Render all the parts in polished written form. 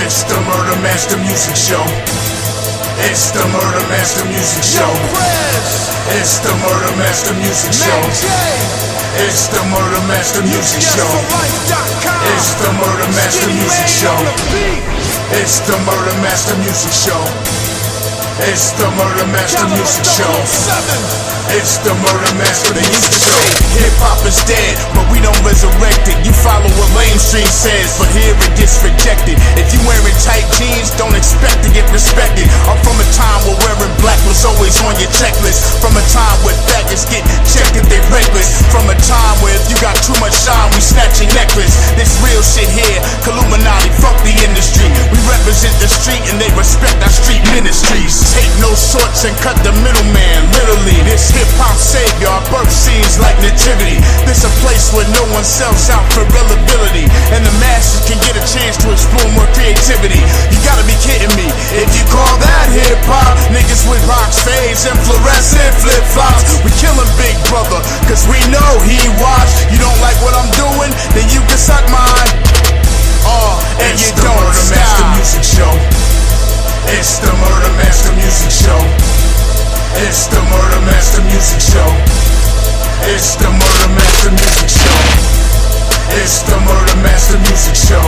It's the Murder Master Music Show. It's the Murder Master Music Show. It's the Murder Master Music Show. It's the Murder Master Music Show. It's the Murder Master Music Show. It's the Murder Master Music Show. It's the Murder Master Music Show. It's the Murder Master Music Show. Hip-hop is dead, but we don't resurrect it. You follow what mainstream says, but here it gets rejected. If you wearing tight jeans, don't expect to get respected. I'm from a time where wearing black was always on your checklist. From a time where faggots get checked if they reckless. From a time where if you got too much shine, we snatch your necklace. This real shit here, Illuminati, fuck the industry. We represent the street and they respect our street ministries. Take no shorts and cut the middleman, literally. This hip-hop savior, our birth scenes like nativity. This a place where no one sells out for reliability, and the masses can get a chance to explore more creativity. You gotta be kidding me if you call that hip-hop. Niggas with rocks, fades, and fluorescent flip-flops. We killin' Big Brother, cause we know he watch. You don't like what I'm doing, then you can suck mine. And you don't stop. It's the Murder Master Music Show. It's the Murder Master Music Show. It's the Murder Master Music Show. It's the Murder Master Music Show.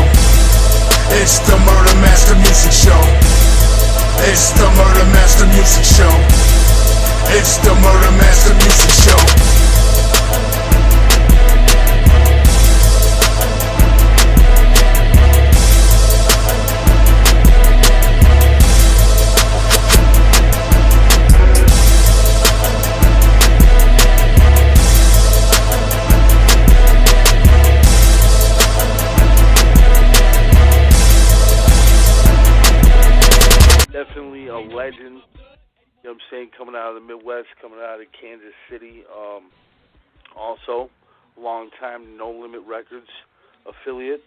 It's the Murder Master Music Show. It's the Murder Master Music Show. It's the Murder Master Music Show. It's the Murder Master Music Show. Definitely a legend, you know what I'm saying, coming out of the Midwest, coming out of Kansas City. Also, long-time No Limit Records affiliate.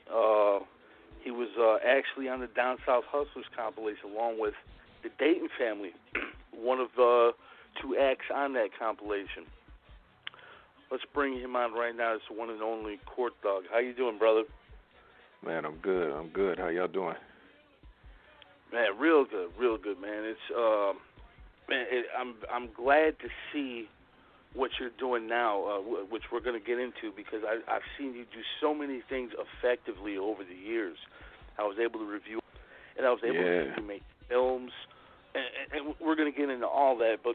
He was actually on the Down South Hustlers compilation along with the Dayton Family, one of two acts on that compilation. Let's bring him on right now. It's the one and only Court Dog. How you doing, brother? Man, I'm good. How y'all doing? Man, real good, man. It's I'm glad to see what you're doing now, which we're going to get into, because I've seen you do so many things effectively over the years. I was able to review, and I was able to make films, and we're going to get into all that. But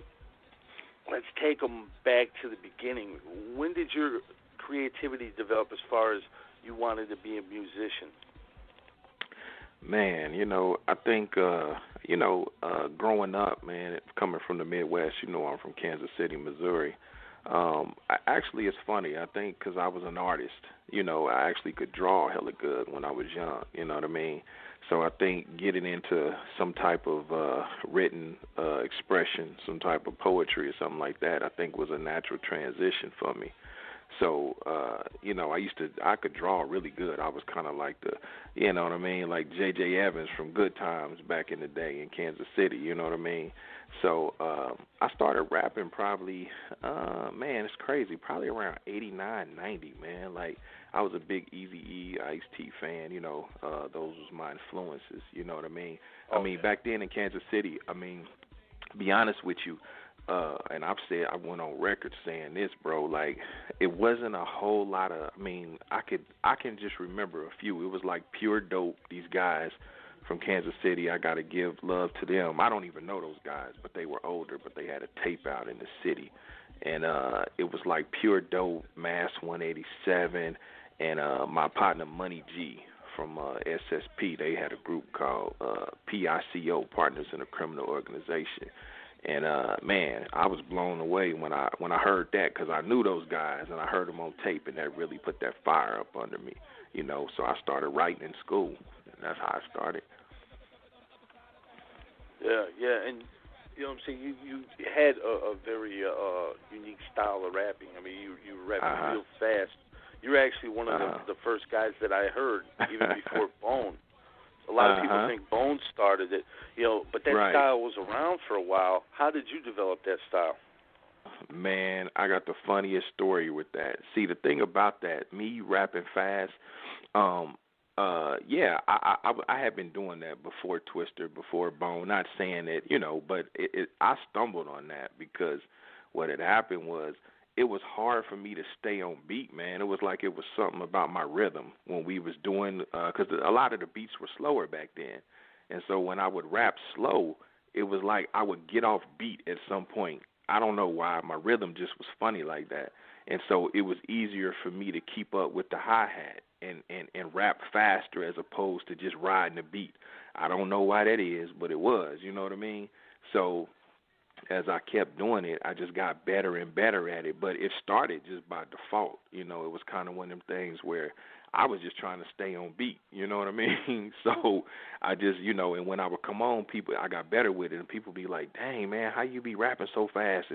let's take them back to the beginning. When did your creativity develop as far as you wanted to be a musician? Man, I think, growing up, man, coming from the Midwest, I'm from Kansas City, Missouri. Actually, it's funny, I think, because I was an artist. I actually could draw hella good when I was young, you know what I mean? So I think getting into some type of written expression, some type of poetry or something like that, I think was a natural transition for me. So, I could draw really good. I was kind of like like J.J. Evans from Good Times back in the day in Kansas City, you know what I mean? So I started rapping probably, it's crazy, probably around 89, 90, man. Like, I was a big Eazy-E, Ice-T fan, those was my influences, you know what I mean? Okay. I mean, back then in Kansas City, to be honest with you, and I went on record saying this, bro, like, it wasn't a whole lot of, I can just remember a few. It was like Pure Dope, these guys from Kansas City. I got to give love to them. I don't even know those guys, but they were older, but they had a tape out in the city. And it was like Pure Dope, Mass 187, and my partner Money G from SSP. They had a group called PICO, Partners in a Criminal Organization. And I was blown away when I heard that, because I knew those guys and I heard them on tape, and that really put that fire up under me, So I started writing in school, and that's how I started. Yeah, and you know what I'm saying. You had a very unique style of rapping. I mean, you rapping real fast. You're actually one of the first guys that I heard, even before Bone. A lot of people think Bone started it, but that style was around for a while. How did you develop that style? Man, I got the funniest story with that. See, the thing about that, me rapping fast, Yeah, I had been doing that before Twister, before Bone. Not saying it, but I stumbled on that because what had happened was it was hard for me to stay on beat, man. It was like it was something about my rhythm when we was doing, because a lot of the beats were slower back then, and so when I would rap slow, it was like I would get off beat at some point. I don't know why. My rhythm just was funny like that. And so it was easier for me to keep up with the hi-hat and rap faster as opposed to just riding the beat. I don't know why that is, but it was, you know what I mean? So as I kept doing it, I just got better and better at it. But it started just by default. It was kind of one of them things where I was just trying to stay on beat, you know what I mean? So I just, and when I would come on, I got better with it, and people be like, dang, man, how you be rapping so fast?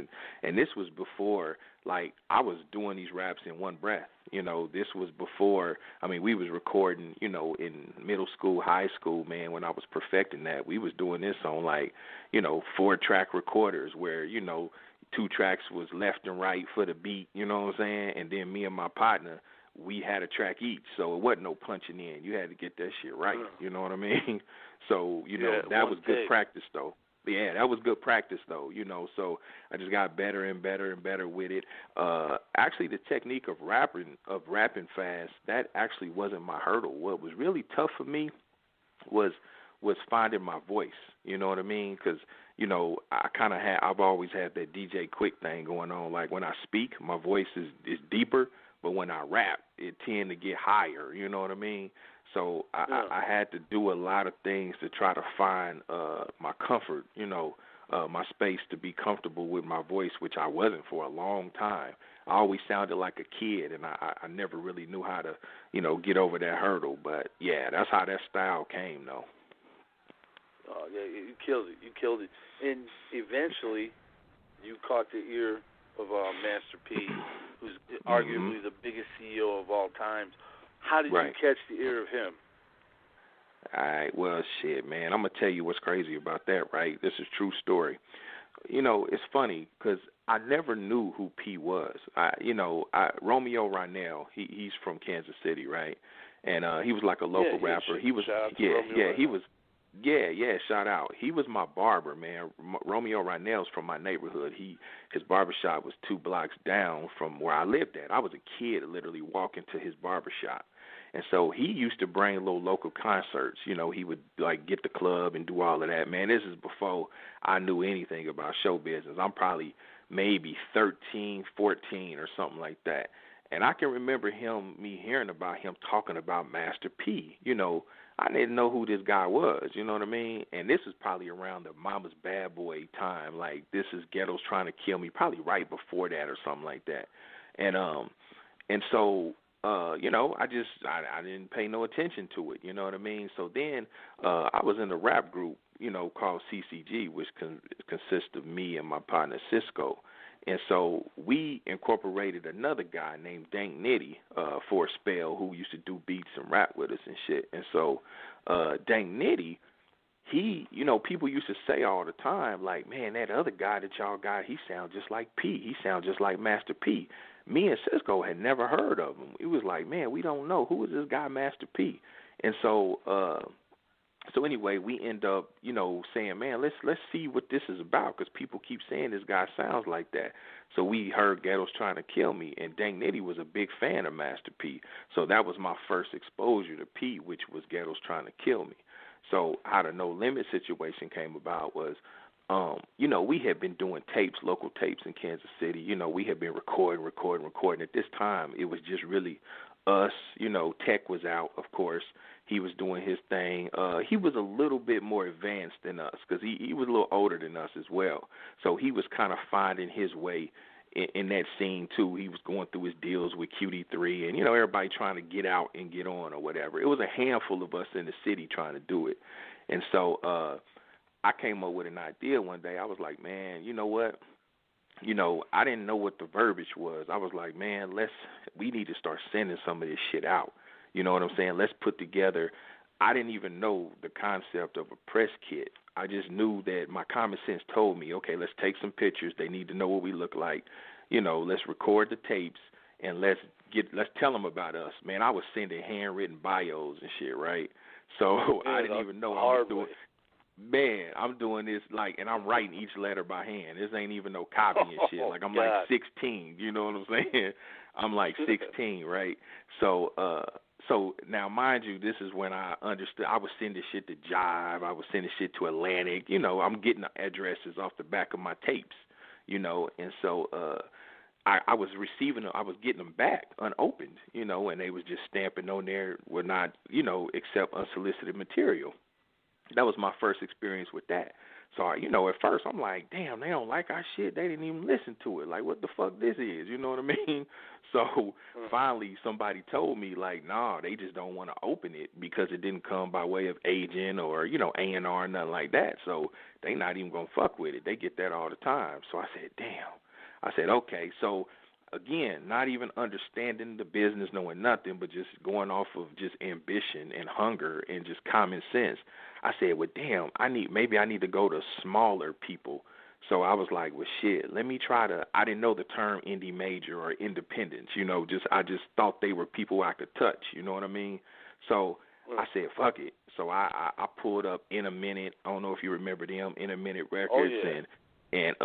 And this was before, like, I was doing these raps in one breath. This was before, we was recording, in middle school, high school, man, when I was perfecting that. We was doing this on, like, 4-track recorders where, 2 tracks was left and right for the beat, you know what I'm saying? And then me and my partner, we had a track each, so it wasn't no punching in. You had to get that shit right, you know what I mean? So, that was good practice, though. Yeah, that was good practice, though, so I just got better and better and better with it. Actually, the technique of rapping fast, that actually wasn't my hurdle. What was really tough for me was finding my voice, you know what I mean? Because, I've always had that DJ Quick thing going on. Like, when I speak, my voice is deeper, but when I rap, it tend to get higher, you know what I mean? So I had to do a lot of things to try to find my comfort, my space to be comfortable with my voice, which I wasn't for a long time. I always sounded like a kid, and I never really knew how to, get over that hurdle. But, yeah, that's how that style came, though. Oh, yeah, you killed it. And eventually you caught the ear of Master P, who's arguably the biggest CEO of all times. How did you catch the ear of him? All right, well, shit, man. I'm going to tell you what's crazy about that, right? This is a true story. It's funny because I never knew who P was. Romeo Ronell, he's from Kansas City, right? And he was like a local rapper. He was, he was. Yeah, shout out. He was my barber, man. Romeo Ronell's from my neighborhood. His barbershop was 2 blocks down from where I lived at. I was a kid literally walking to his barbershop. And so he used to bring little local concerts. He would, like, get the club and do all of that. Man, this is before I knew anything about show business. I'm probably maybe 13, 14 or something like that. And I can remember me hearing about him talking about Master P. I didn't know who this guy was, you know what I mean? And this is probably around the Mama's Bad Boy time. Like, this is Ghetto's Trying to Kill Me, probably right before that or something like that. And so I didn't pay no attention to it, you know what I mean? So then I was in a rap group, called CCG, which consists of me and my partner Cisco. And so we incorporated another guy named Dank Nitty for a spell who used to do beats and rap with us and shit. And so Dank Nitty, he, people used to say all the time, like, man, that other guy that y'all got, he sounds just like P. He sounds just like Master P. Me and Cisco had never heard of him. It was like, man, we don't know. Who is this guy, Master P? And so anyway, we end up, saying, man, let's see what this is about, because people keep saying this guy sounds like that. So we heard Ghetto's Trying to Kill Me, and Dank Nitty was a big fan of Master P. So that was my first exposure to P, which was Ghetto's Trying to Kill Me. So how the No Limit situation came about was, we had been doing tapes, local tapes in Kansas City. We had been recording. At this time, it was just really us. Tech was out, of course. He was doing his thing. He was a little bit more advanced than us because he was a little older than us as well. So he was kind of finding his way in that scene, too. He was going through his deals with QD3 and, everybody trying to get out and get on or whatever. It was a handful of us in the city trying to do it. And so I came up with an idea one day. I was like, man, you know what? I didn't know what the verbiage was. I was like, man, we need to start sending some of this shit out. You know what I'm saying? Let's put together. I didn't even know the concept of a press kit. I just knew that my common sense told me, okay, let's take some pictures. They need to know what we look like. Let's record the tapes and let's tell them about us. Man, I was sending handwritten bios and shit, right? So I didn't even know I was doing. Man, I'm doing this and I'm writing each letter by hand. This ain't even no copy and shit. Like I'm like 16, you know what I'm saying? I'm like 16, right? So now mind you, this is when I understood. I was sending shit to Jive. I was sending shit to Atlantic. You know, I'm getting the addresses off the back of my tapes, you know, and so I was receiving them. I was getting them back unopened, you know, and they was just stamping on there, would not, you know, accept unsolicited material. That was my first experience with that. So, you know, at first I'm like, damn, they don't like our shit. They didn't even listen to it. Like, what the fuck this is? You know what I mean? So finally somebody told me, like, nah, they just don't want to open it because it didn't come by way of agent or, you know, A&R, nothing like that. So they not even going to fuck with it. They get that all the time. So I said, damn. I said, okay. So, again, not even understanding the business, knowing nothing, but just going off of just ambition and hunger and just common sense. I said, well, damn, maybe I need to go to smaller people. So I was like, well, shit, let me try to. I didn't know the term indie major or independence, you know. I just thought they were people I could touch, you know what I mean? So I said, fuck it. So I pulled up In a Minute. I don't know if you remember them, In a Minute Records, and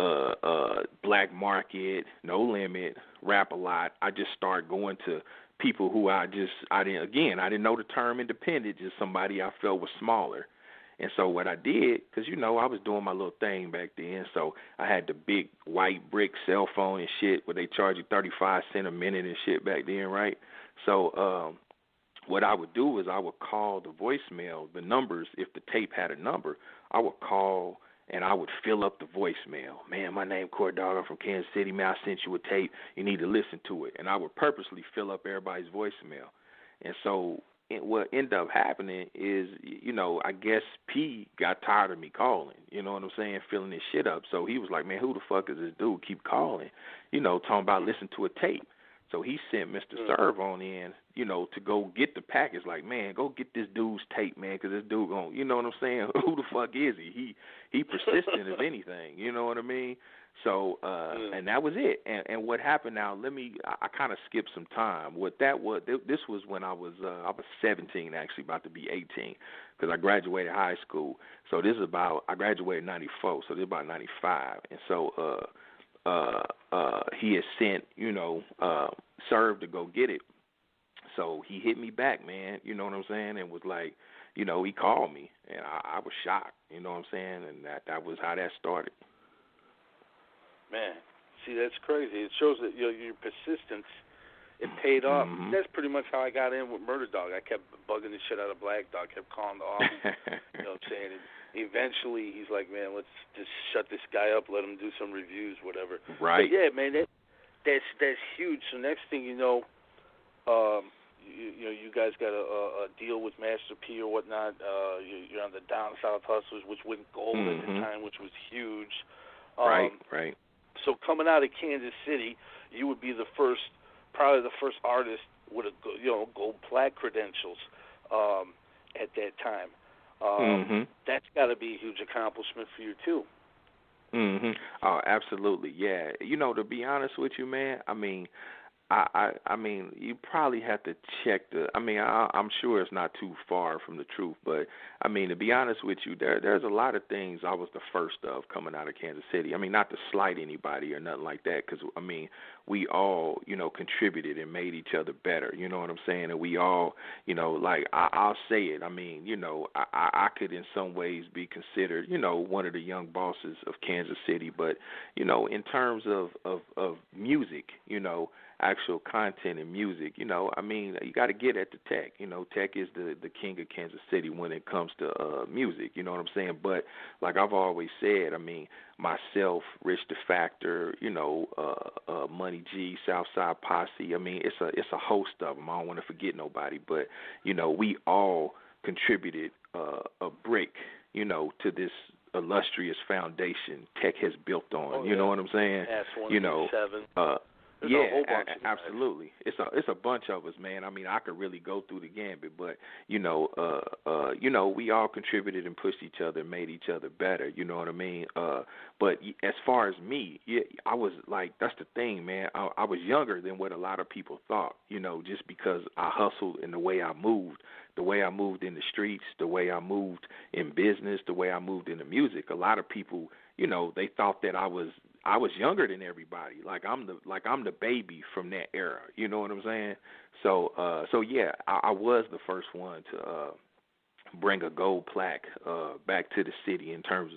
Black Market, No Limit, Rap a Lot. I just started going to people who I didn't know the term independent, just somebody I felt was smaller. And so what I did, because, you know, I was doing my little thing back then, so I had the big white brick cell phone and shit where they charge you 35 cents a minute and shit back then, right? So what I would do is I would call the voicemail, the numbers, if the tape had a number, I would call and I would fill up the voicemail. Man, my name Court Dog, I'm from Kansas City. Man, I sent you a tape. You need to listen to it. And I would purposely fill up everybody's voicemail. And so what ended up happening is, you know, I guess P got tired of me calling, you know what I'm saying, filling this shit up. So he was like, man, who the fuck is this dude keep calling, you know, talking about listen to a tape. So he sent Mr. Serve on in, you know, to go get the package. Like, man, go get this dude's tape, man, because this dude going, you know what I'm saying? Who the fuck is he? He persistent if anything, you know what I mean? So, and that was it. And what happened now, I kind of skipped some time. What that was, this was when I was 17, actually, about to be 18, because I graduated high school. So I graduated in 94, so this is about 95. And so, he had sent, you know, Serve to go get it. So he hit me back, man, you know what I'm saying, and was like, you know, he called me, and I was shocked, you know what I'm saying, and that was how that started. Man, see, that's crazy. It shows that your persistence, it paid off. Mm-hmm. That's pretty much how I got in with Murder Dog. I kept bugging the shit out of Black Dog, kept calling the office, you know what I'm saying, and eventually he's like, man, let's just shut this guy up, let him do some reviews, whatever. Right. But yeah, man, that's huge. So next thing you know, you guys got a deal with Master P or whatnot. You're on the Down South Hustlers, which went gold at the time, which was huge. Right. So coming out of Kansas City, you would be probably the first artist with gold plaque credentials at that time. That's got to be a huge accomplishment for you too. Oh, absolutely, yeah. You know, to be honest with you, man, I mean, I mean, you probably have to check I'm sure it's not too far from the truth, but I mean, to be honest with you, there's a lot of things I was the first of coming out of Kansas City. I mean, not to slight anybody or nothing like that, because I mean, we all, you know, contributed and made each other better. You know what I'm saying? And we all, you know, like I'll say it. I mean, you know, I could in some ways be considered, you know, one of the young bosses of Kansas City, but you know, in terms of music, you know, actual content and music, you know, I mean, you got to get at the Tech. You know, Tech is the king of Kansas City when it comes to music, you know what I'm saying? But like I've always said, I mean, myself, Rich the Factor, you know, Money G, Southside Posse, I mean, it's a host of them. I don't want to forget nobody, but, you know, we all contributed a brick, you know, to this illustrious foundation Tech has built on. You know what I'm saying? S1, you know, There's a whole bunch of absolutely. It's a bunch of us, man. I mean, I could really go through the gambit, but we all contributed and pushed each other, made each other better. You know what I mean? But as far as me, I was like, that's the thing, man. I was younger than what a lot of people thought. Just because I hustled and the way I moved in the streets, the way I moved in business, the way I moved in the music. A lot of people, they thought that I was younger than everybody. Like I'm the baby from that era. You know what I'm saying? So yeah, I was the first one to bring a gold plaque back to the city in terms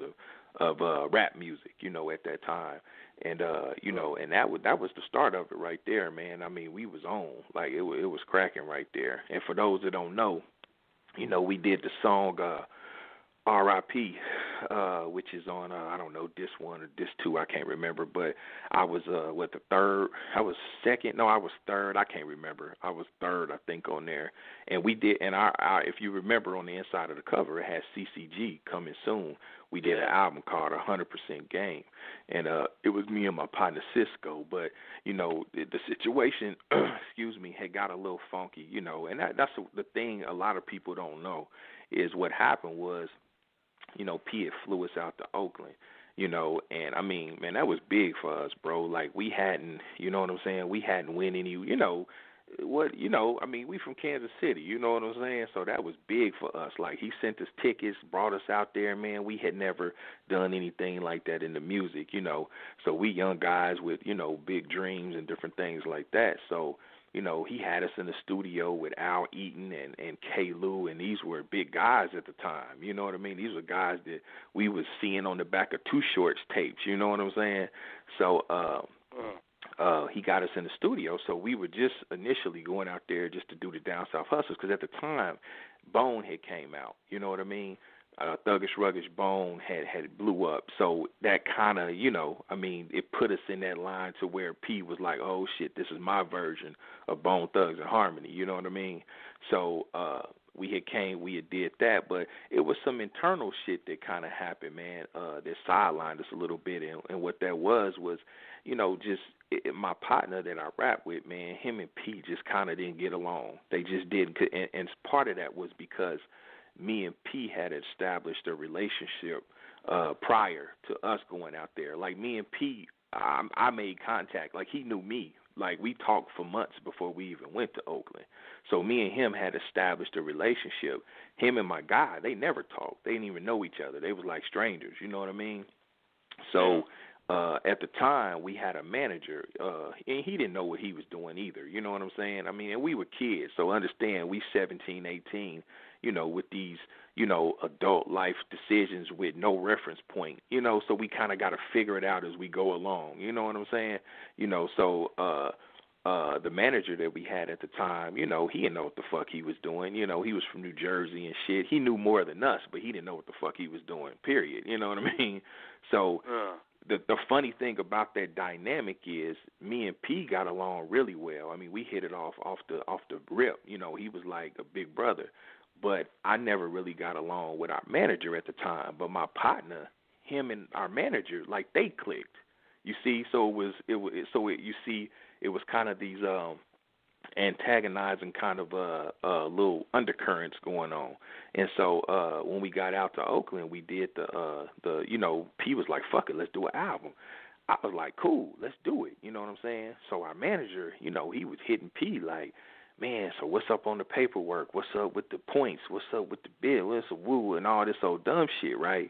of rap music. At that time, and and that was the start of it right there, man. I mean, we was on, like it was cracking right there. And for those that don't know, we did the song R.I.P., which is on, I don't know, disc 1 or disc 2, I can't remember, but I was, the third? I was second? No, I was third. I can't remember. I was third, I think, on there. And we did, and if you remember on the inside of the cover, it has CCG coming soon. We did an album called 100% Game, and it was me and my partner Cisco, but, the situation, had got a little funky, and that's the thing a lot of people don't know is what happened was, P had flew us out to Oakland, and I mean, man, that was big for us, bro. Like we hadn't, we hadn't win any, I mean, we from Kansas City, you know what I'm saying? So that was big for us. Like he sent us tickets, brought us out there, man. We had never done anything like that in the music, So we young guys with, big dreams and different things like that. So, he had us in the studio with Al Eaton and K. Lou, and these were big guys at the time. You know what I mean? These were guys that we was seeing on the back of Too Short's tapes. You know what I'm saying? So he got us in the studio. So we were just initially going out there just to do the Down South Hustlers because at the time, Bone had came out. You know what I mean? Thuggish Ruggish Bone had blew up, so that kind of, it put us in that line to where P was like, oh shit, this is my version of Bone Thugs and Harmony, you know what I mean? So we had did that, but it was some internal shit that kind of happened, man, that sidelined us a little bit, and what that was, my partner that I rap with, man, him and P just kind of didn't get along. They just didn't, and part of that was because me and P had established a relationship prior to us going out there. Like me and P, I made contact. Like he knew me. Like we talked for months before we even went to Oakland. So me and him had established a relationship. Him and my guy, they never talked. They didn't even know each other. They was like strangers. You know what I mean? So at the time, we had a manager, and he didn't know what he was doing either. You know what I'm saying? I mean, and we were kids, so understand, we 17, 18, with these, adult life decisions with no reference point, so we kind of got to figure it out as we go along. You know what I'm saying? So the manager that we had at the time, he didn't know what the fuck he was doing. He was from New Jersey and shit. He knew more than us, but he didn't know what the fuck he was doing, period. You know what I mean? So the funny thing about that dynamic is me and P got along really well. I mean, we hit it off the rip. He was like a big brother. But I never really got along with our manager at the time. But my partner, him and our manager, like they clicked. You see, so it was kind of these antagonizing kind of little undercurrents going on. And so when we got out to Oakland, we did the P was like, fuck it, let's do an album. I was like, cool, let's do it. You know what I'm saying? So our manager, he was hitting P like, man, so what's up on the paperwork? What's up with the points? What's up with the bill? What's a woo and all this old dumb shit, right?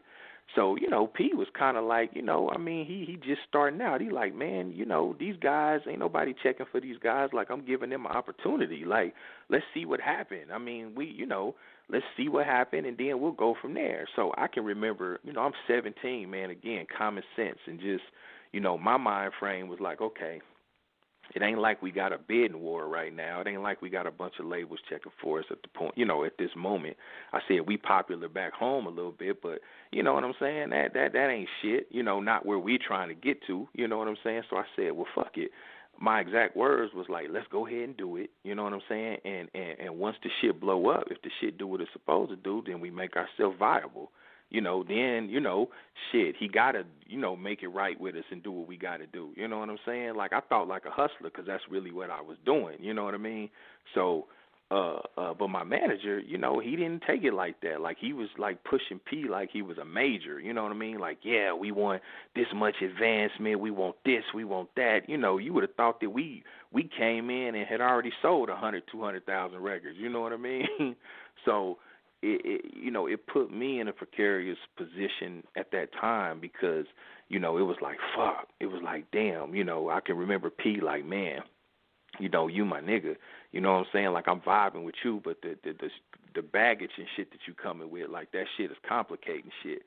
So, P was kind of like, he just starting out. He like, man, these guys, ain't nobody checking for these guys. Like, I'm giving them an opportunity. Like, let's see what happened. I mean, let's see what happened, and then we'll go from there. So I can remember, I'm 17, man, again, common sense, and just, my mind frame was like, okay, it ain't like we got a bidding war right now. It ain't like we got a bunch of labels checking for us at the point, at this moment. I said we popular back home a little bit, but you know what I'm saying? That ain't shit, not where we trying to get to, you know what I'm saying? So I said, well, fuck it. My exact words was like, let's go ahead and do it, you know what I'm saying? And once the shit blow up, if the shit do what it's supposed to do, then we make ourselves viable. then, shit, he got to, make it right with us and do what we got to do. You know what I'm saying? Like, I thought like a hustler because that's really what I was doing. You know what I mean? So, but my manager, he didn't take it like that. Like, he was like pushing P like he was a major. You know what I mean? Like, yeah, we want this much advancement. We want this. We want that. You would have thought that we came in and had already sold 100, 200,000 records. You know what I mean? So, it put me in a precarious position at that time because, it was like, fuck. It was like, damn, I can remember P like, man, you my nigga. You know what I'm saying? Like, I'm vibing with you, but the baggage and shit that you coming with, like, that shit is complicating shit.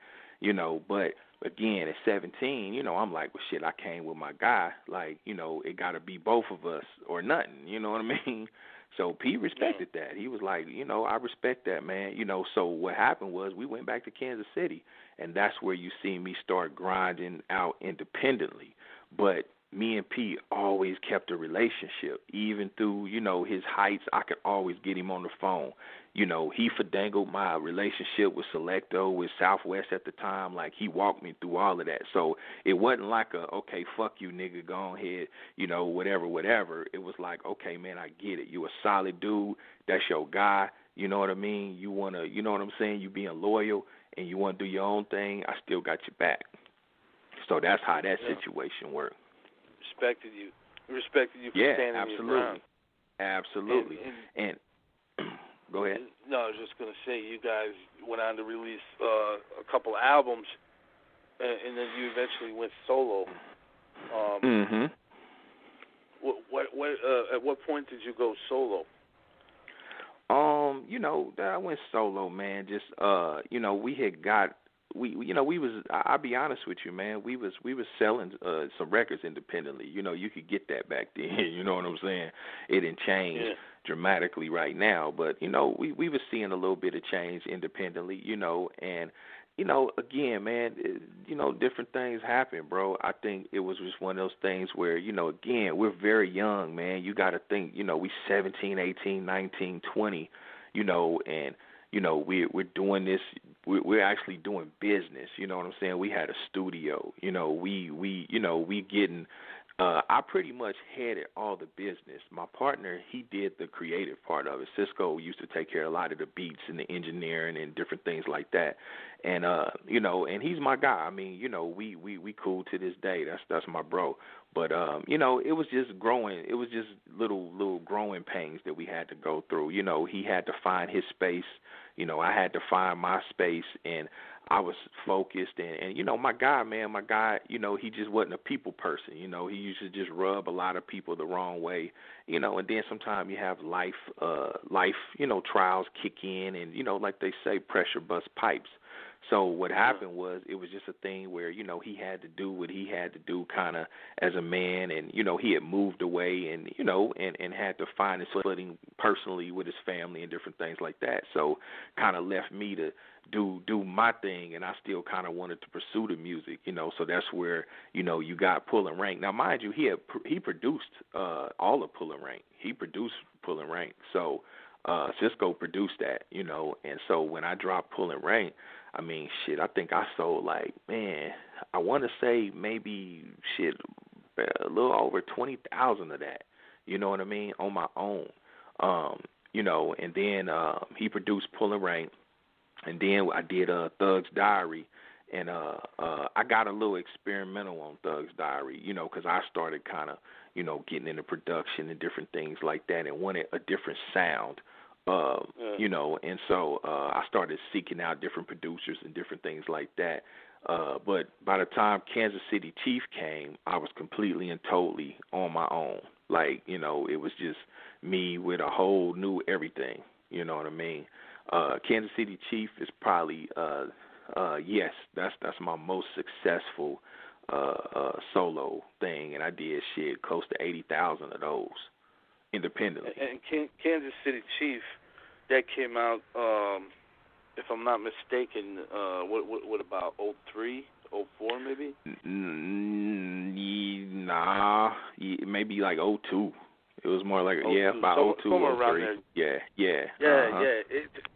But again, at 17, I'm like, well, shit, I came with my guy. Like, it got to be both of us or nothing. You know what I mean? So P respected that. He was like, I respect that, man. So what happened was we went back to Kansas City, and that's where you see me start grinding out independently. But me and P always kept a relationship. Even through, his heights, I could always get him on the phone. He finagled my relationship with Selecto, with Southwest at the time. Like, he walked me through all of that. So it wasn't like okay, fuck you, nigga, go ahead, whatever. It was like, okay, man, I get it. You a solid dude. That's your guy. You know what I mean? You want to, you know what I'm saying? You being loyal and you want to do your own thing. I still got your back. So that's how that situation worked. Respected you for standing absolutely. your ground. Absolutely. And go ahead. No, I was just going to say, you guys went on to release a couple albums, and then you eventually went solo. At what point did you go solo? I went solo, man. Just we had got we was. I'll be honest with you, man. We was selling some records independently. You could get that back then. You know what I'm saying? It didn't change dramatically right now, but we was seeing a little bit of change independently. And again, man, different things happen, bro. I think it was just one of those things where again, we're very young, man. You got to think, we 17, 18, 19, 20, and we're doing this. We're actually doing business. You know what I'm saying? We had a studio. We getting. I pretty much headed all the business. My partner, he did the creative part of it. Cisco used to take care of a lot of the beats and the engineering and different things like that. And and he's my guy. I mean, we cool to this day. That's my bro. But it was just growing. It was just little growing pains that we had to go through. He had to find his space. I had to find my space, and I was focused. And my guy, he just wasn't a people person. He used to just rub a lot of people the wrong way. And then sometimes you have life, trials kick in, and like they say, pressure busts pipes. So what happened was it was just a thing where, he had to do what he had to do kind of as a man, and, he had moved away and, and had to find his footing personally with his family and different things like that. So kind of left me to do my thing, and I still kind of wanted to pursue the music, so that's where, you got Pull and Rank. Now, mind you, he produced all of Pull and Rank. He produced Pull and Rank. So Cisco produced that, and so when I dropped Pull and Rank, I mean, shit, I think I sold I want to say maybe, a little over 20,000 of that, you know what I mean, on my own, and then he produced Pull and Rank, and then I did Thug's Diary, and I got a little experimental on Thug's Diary, because I started kind of, getting into production and different things like that and wanted a different sound. And so I started seeking out different producers and different things like that. But by the time Kansas City Chief came, I was completely and totally on my own. Like, it was just me with a whole new everything. You know what I mean? Kansas City Chief is probably, yes, that's my most successful solo thing, and I did close to 80,000 of those independently. And Kansas City Chief, that came out, if I'm not mistaken, what about 03, 04 maybe? Nah, maybe like 02. It was more like about somewhere around 02, there. 03. Yeah. Yeah.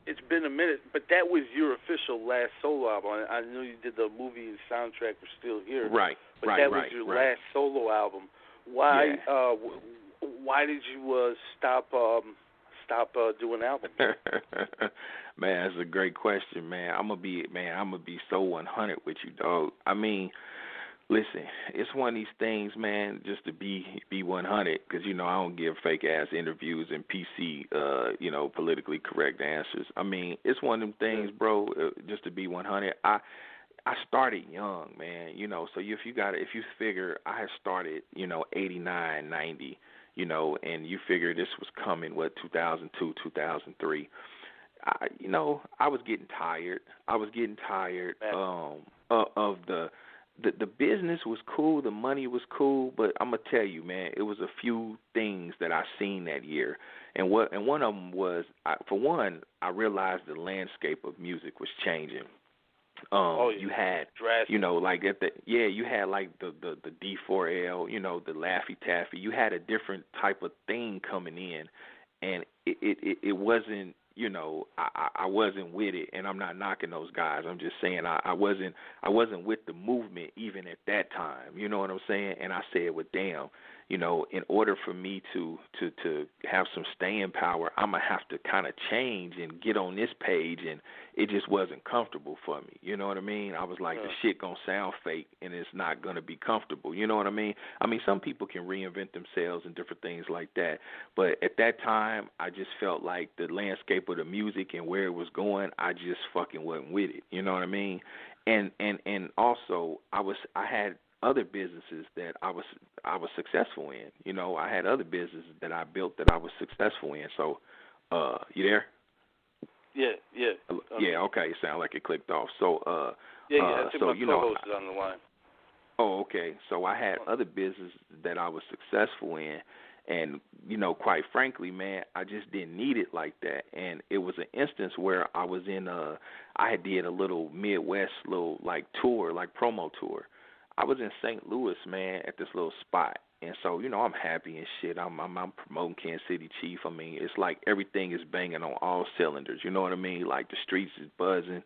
It's been a minute, but that was your official last solo album. I know you did the movie and soundtrack for Still Here. Right. But that was your last solo album. Why? Yeah. Why did you stop doing albums? Man, that's a great question, man. I'm gonna be so 100 with you, dog. I mean, listen, it's one of these things, man, just to be 100, because, I don't give fake-ass interviews and PC, politically correct answers. I mean, it's one of them things, bro, just to be 100. I started young, man, so if you figure I had started, 89, 90, and you figure this was coming, 2002, 2003, I was getting tired. Of the business was cool, the money was cool, but I'm gonna tell you, man, it was a few things that I seen that year, and one of them was, for one, I realized the landscape of music was changing. You had, drastic. like you had like the D4L, the Laffy Taffy. You had a different type of thing coming in, and it wasn't. I wasn't with it, and I'm not knocking those guys. I'm just saying I wasn't with the movement even at that time. You know what I'm saying? And I said, well, damn, in order for me to have some staying power, I'm gonna have to kind of change and get on this page, and it just wasn't comfortable for me. You know what I mean? I was like, the shit gonna sound fake, and it's not gonna be comfortable. You know what I mean? I mean, some people can reinvent themselves and different things like that, but at that time, I just felt like the landscape of the music and where it was going, I just fucking wasn't with it. You know what I mean? And also, I had other businesses that I was successful in. I had other businesses that I built that I was successful in. So, you there? Yeah. Yeah. Okay. Sound like it clicked off. So, I think my co-host is on the line. Oh, okay. So I had other businesses that I was successful in, and quite frankly, man, I just didn't need it like that. And it was an instance where I was I did a little Midwest like tour, like promo tour. I was in St. Louis, man, at this little spot. And so, I'm happy and shit. I'm promoting Kansas City Chief. I mean, it's like everything is banging on all cylinders. You know what I mean? Like the streets is buzzing.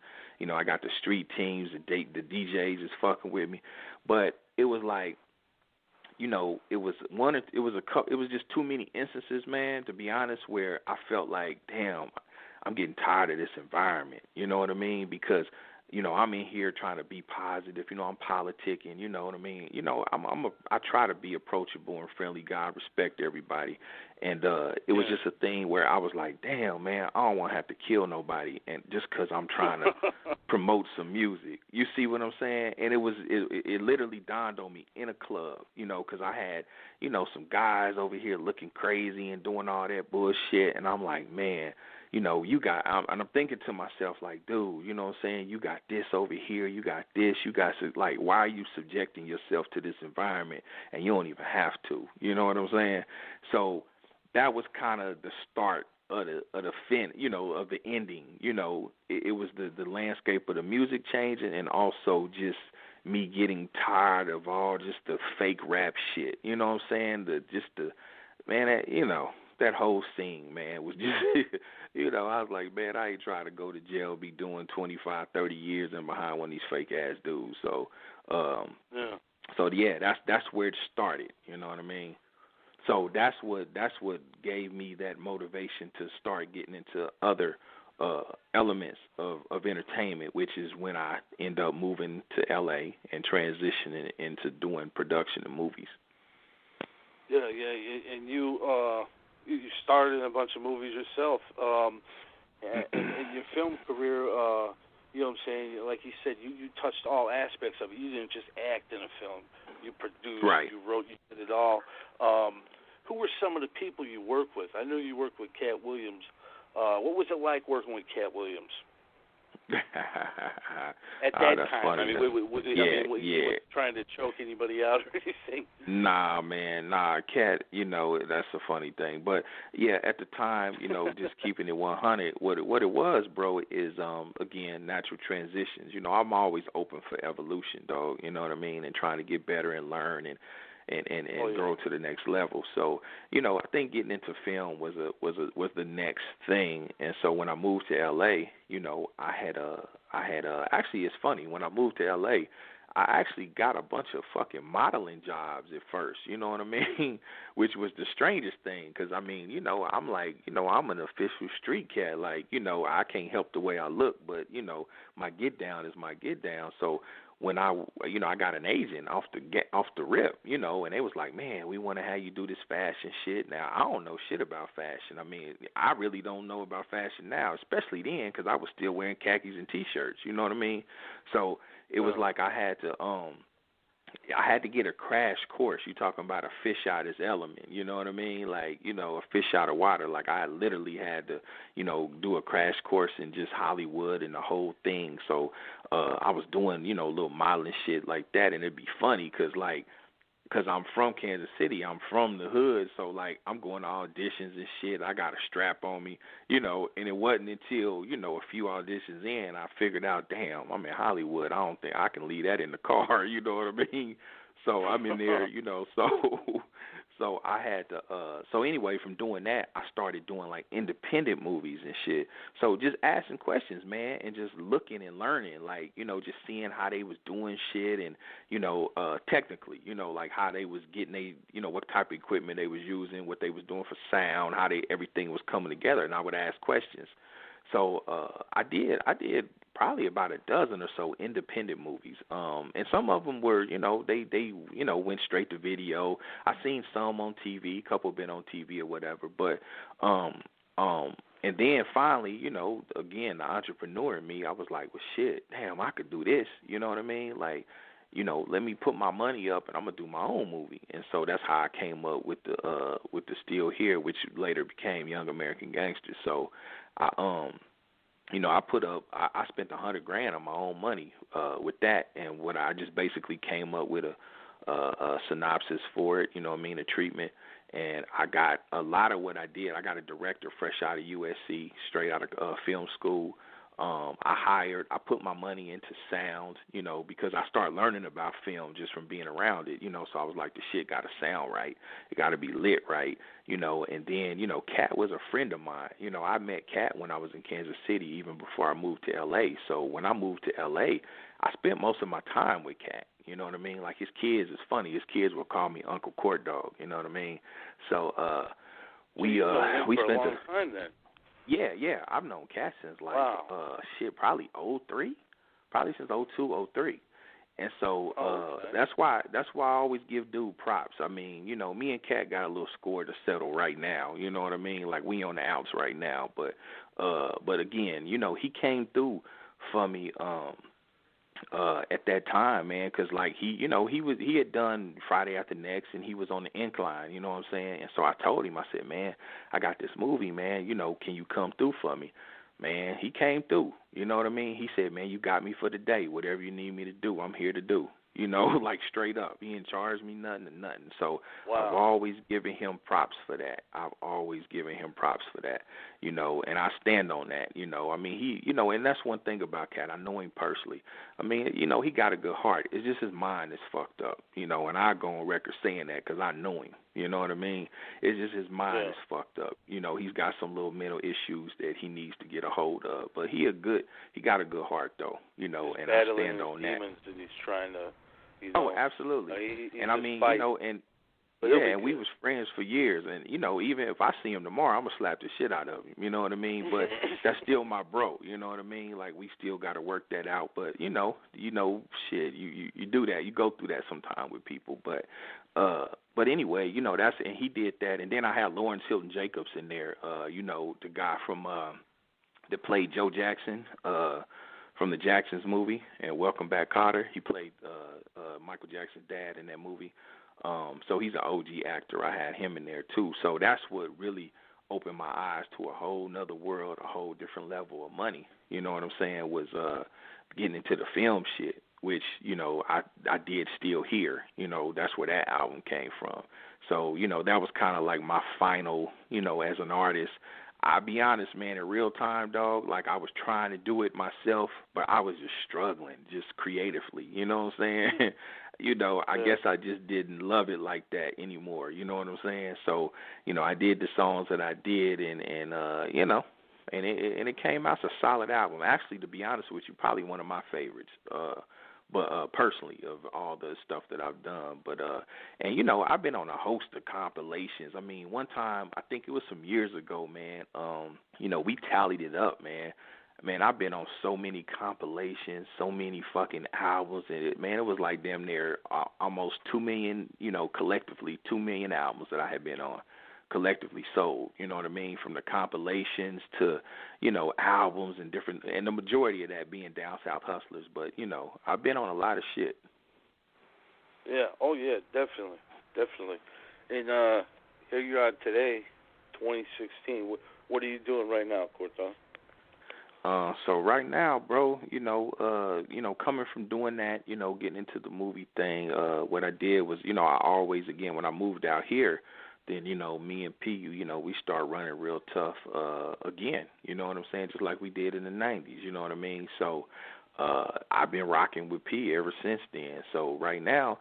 I got the street teams, the DJs is fucking with me. But it was like, it was just too many instances, man, to be honest, where I felt like, damn, I'm getting tired of this environment. You know what I mean? Because I'm in here trying to be positive. I'm politicking. You know what I mean? I try to be approachable and friendly guy, respect everybody. And it was just a thing where I was like, damn, man, I don't want to have to kill nobody, and just because I'm trying to promote some music. You see what I'm saying? And it literally dawned on me in a club, because I had, some guys over here looking crazy and doing all that bullshit, and I'm like, man, and I'm thinking to myself, like, dude, you know what I'm saying? You got this over here, you got this, like, why are you subjecting yourself to this environment and you don't even have to? You know what I'm saying? So that was kind of the start of the ending. It was the landscape of the music changing, and also just me getting tired of all just the fake rap shit. You know what I'm saying? That whole scene, man, was just, I was like, man, I ain't trying to go to jail, be doing 25, 30 years and behind one of these fake-ass dudes. So, that's where it started, you know what I mean? So that's what gave me that motivation to start getting into other elements of entertainment, which is when I end up moving to L.A. and transitioning into doing production of movies. Yeah, and you starred in a bunch of movies yourself. And your film career, you know what I'm saying, like you said, you touched all aspects of it. You didn't just act in a film. You produced, you wrote, you did it all. Who were some of the people you worked with? I know you worked with Katt Williams. What was it like working with Katt Williams? At that time, funny. I mean, was trying to choke anybody out or anything? Nah, man, Katt, that's a funny thing. But, yeah, at the time, just keeping it 100, what it was, bro, is, again, natural transitions. I'm always open for evolution, dog, you know what I mean, and trying to get better and learn and and Oh, yeah. grow to the next level. So, I think getting into film was the next thing. And so when I moved to LA, I had actually, it's funny, when I moved to LA, I actually got a bunch of fucking modeling jobs at first, you know what I mean? Which was the strangest thing, because, I'm like, I'm an official street cat. Like, I can't help the way I look, but, my get down is my get down. So when I got an agent off the rip, and they was like, man, we want to have you do this fashion shit. Now, I don't know shit about fashion. I mean, I really don't know about fashion now, especially then, because I was still wearing khakis and T-shirts, you know what I mean? So it was like I had to get a crash course. You talking about a fish out his element, you know what I mean? Like, a fish out of water. Like, I literally had to, do a crash course in just Hollywood and the whole thing. So I was doing, little modeling shit like that, and it'd be funny because I'm from Kansas City, I'm from the hood, so, like, I'm going to auditions and shit. I got a strap on me, and it wasn't until, a few auditions in, I figured out, damn, I'm in Hollywood. I don't think I can leave that in the car, you know what I mean? So I'm in there, so I had to, so anyway, from doing that, I started doing, like, independent movies and shit. So just asking questions, man, and just looking and learning, like, just seeing how they was doing shit and, technically, like how they was getting what type of equipment they was using, what they was doing for sound, how everything was coming together, and I would ask questions. So I did probably about a dozen or so independent movies, and some of them were, they went straight to video. I seen some on TV, a couple been on TV or whatever, but and then finally, again, the entrepreneur in me, I was like, well, shit, damn, I could do this, you know what I mean? Like, let me put my money up and I'm gonna do my own movie. And so that's how I came up with the Still Here, which later became Young American Gangster. So I I spent $100,000 on my own money with that, and what I just basically came up with a synopsis for it, a treatment, and I got a lot of what I did. I got a director fresh out of USC, straight out of film school. I put my money into sound, because I started learning about film just from being around it, so I was like, the shit got to sound right. It got to be lit right, and then, Katt was a friend of mine. I met Katt when I was in Kansas City, even before I moved to L.A. So when I moved to L.A., I spent most of my time with Katt, you know what I mean? Like, his kids, it's funny, his kids would call me Uncle Court Dog, you know what I mean? So we spent a long time then. Yeah, I've known Katt since probably 03, probably since 02, 03. And so that's why I always give dude props. I mean, me and Katt got a little score to settle right now, you know what I mean? Like, we on the outs right now, but again, he came through for me at that time, man, because like he had done Friday After Next, and he was on the incline, you know what I'm saying? And so I told him, I said, man, I got this movie, man, can you come through for me? Man, he came through, you know what I mean? He said, man, you got me for the day. Whatever you need me to do, I'm here to do. Like, straight up. He didn't charge me nothing. So I've always given him props for that. And I stand on that, I mean, he, and that's one thing about Katt. I know him personally. I mean, he got a good heart. It's just his mind is fucked up, and I go on record saying that because I know him, you know what I mean? It's just his mind is fucked up. He's got some little mental issues that he needs to get a hold of. But he got a good heart, though, and I stand on that. That he's trying to, absolutely. He's and I mean, and we was friends for years, and even if I see him tomorrow, I'm gonna slap the shit out of him. You know what I mean? But that's still my bro. You know what I mean? Like, we still got to work that out. But shit, you do that. You go through that sometime with people. But anyway, that's, and he did that. And then I had Lawrence Hilton Jacobs in there. The guy from that played Joe Jackson from the Jacksons movie and Welcome Back, Kotter. He played Michael Jackson's dad in that movie. So he's an OG actor. I had him in there too. So that's what really opened my eyes to a whole nother world, a whole different level of money. You know what I'm saying? Was getting into the film shit, which, I did Still Here. That's where that album came from. So, that was kind of like my final, as an artist. I'll be honest, man, in real time, dog, like I was trying to do it myself, but I was just struggling, just creatively. You know what I'm saying? I guess I just didn't love it like that anymore. You know what I'm saying? So, I did the songs that I did, and it came out as a solid album. Actually, to be honest with you, probably one of my favorites. But personally, of all the stuff that I've done, I've been on a host of compilations. I mean, one time, I think it was some years ago, man. We tallied it up, man. Man, I've been on so many compilations, so many fucking albums, and it was like damn near almost 2 million, collectively 2 million albums that I had been on. Collectively sold, you know what I mean, from the compilations to, albums and the majority of that being Down South Hustlers. But, I've been on a lot of shit. Yeah, oh yeah, definitely. And here you are today, 2016. What are you doing right now, Corton? So right now, bro, coming from doing that, getting into the movie thing, what I did was, I always, again, when I moved out here, then, me and P, we start running real tough again, you know what I'm saying, just like we did in the 90s, you know what I mean? So I've been rocking with P ever since then. So right now,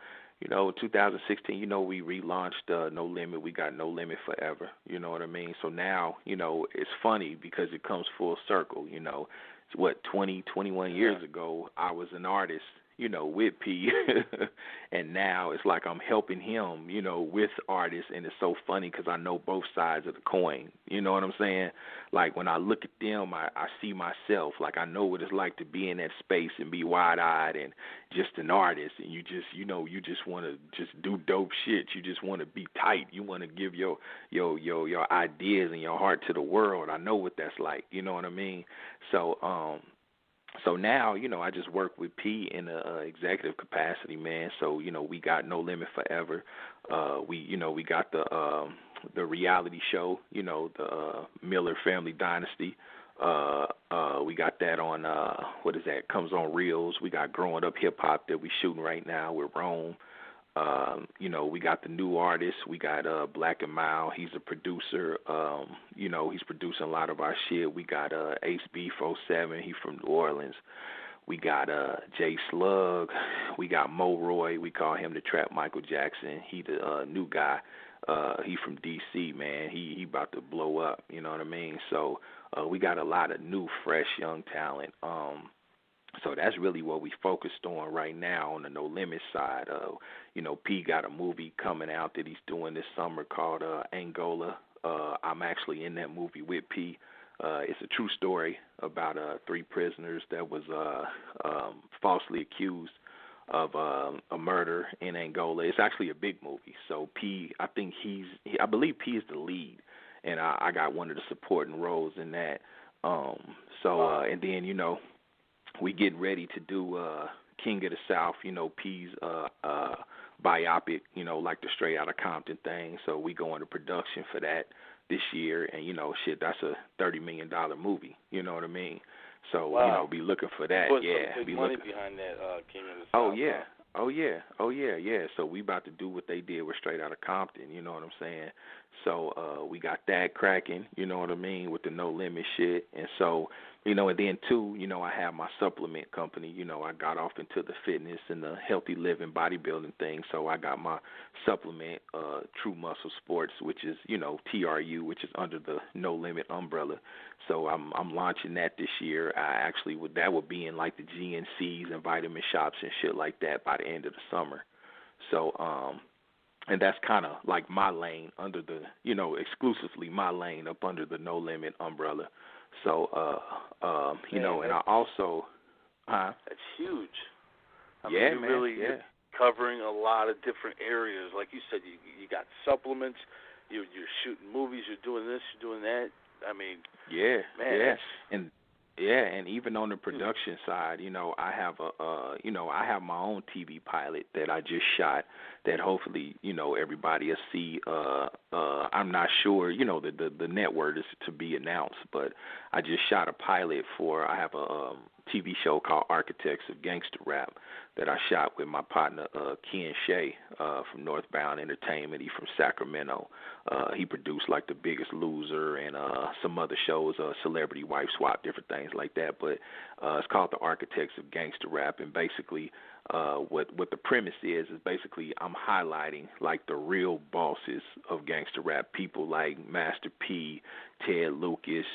2016, we relaunched No Limit. We got No Limit Forever, you know what I mean? So now, it's funny because it comes full circle, It's what, 20, 21 years ago, I was an artist, with P, and now it's like I'm helping him, with artists, and it's so funny because I know both sides of the coin, you know what I'm saying? Like, when I look at them, I see myself, like, I know what it's like to be in that space and be wide-eyed and just an artist, and you just want to just do dope shit, you just want to be tight, you want to give your ideas and your heart to the world. I know what that's like, you know what I mean? So now, I just work with P in a executive capacity, man. So, we got No Limit Forever. We got the reality show, the Miller Family Dynasty. We got that on what is that? Comes on Reels. We got Growing Up Hip Hop that we shooting right now with Rome. We got the new artist. We got Black and Mild. He's a producer. He's producing a lot of our shit. We got Ace B47. He's from New Orleans. We got Jay Slug. We got Mo Roy. We call him the Trap Michael Jackson. He the new guy. He from D.C., man. He about to blow up. You know what I mean? So we got a lot of new, fresh, young talent. So that's really what we focused on right now on the No Limit side. P got a movie coming out that he's doing this summer called Angola. I'm actually in that movie with P. It's a true story about 3 prisoners that was falsely accused of a murder in Angola. It's actually a big movie. So P, I believe P is the lead, and I got one of the supporting roles in that. And then, we getting ready to do King of the South, P's biopic, like the Straight Outta Compton thing. So we go into production for that this year, and that's a $30 million movie. You know what I mean? So be looking for that. Put some big money behind that King of the South. Oh yeah. So we about to do what they did with Straight Outta Compton. You know what I'm saying? So we got that cracking. You know what I mean, with the No Limit shit, and so. And then too, I have my supplement company. I got off into the fitness and the healthy living bodybuilding thing. So I got my supplement, True Muscle Sports, which is, TRU, which is under the No Limit umbrella. So I'm launching that this year. That would be in like the GNCs and vitamin shops and shit like that by the end of the summer. So, and that's kind of like my lane under the, exclusively my lane up under the No Limit umbrella. So, and I also, that's huge. You're really covering a lot of different areas. Like you said, you got supplements, you're shooting movies, you're doing this, you're doing that. And even on the production side, I have I have my own TV pilot that I just shot that hopefully, everybody will see. I'm not sure, the net word is to be announced, but I just shot a pilot for, I have a TV show called Architects of Gangster Rap that I shot with my partner Ken Shea from Northbound Entertainment. He's from Sacramento. He produced like The Biggest Loser and some other shows, Celebrity Wife Swap, different things like that. But it's called The Architects of Gangster Rap, and basically what the premise is basically I'm highlighting like the real bosses of gangster rap, people like Master P, Ted Lucas,